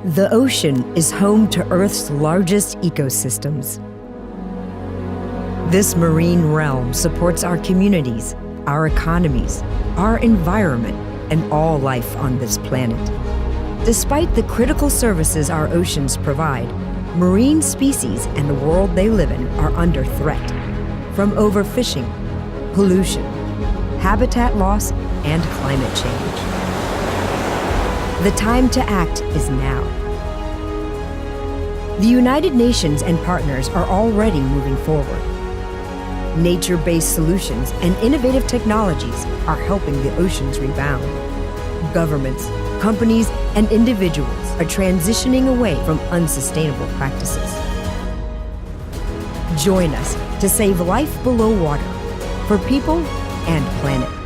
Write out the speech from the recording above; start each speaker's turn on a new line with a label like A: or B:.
A: The ocean is home to Earth's largest ecosystems. This marine realm supports our communities, our economies, our environment, and all life on this planet. Despite the critical services our oceans provide, marine species and the world they live in are under threat from overfishing, pollution, habitat loss, and climate change. The time to act is now. The United Nations and partners are already moving forward. Nature-based solutions and innovative technologies are helping the oceans rebound. Governments, companies, and individuals are transitioning away from unsustainable practices. Join us to save life below water for people and planet.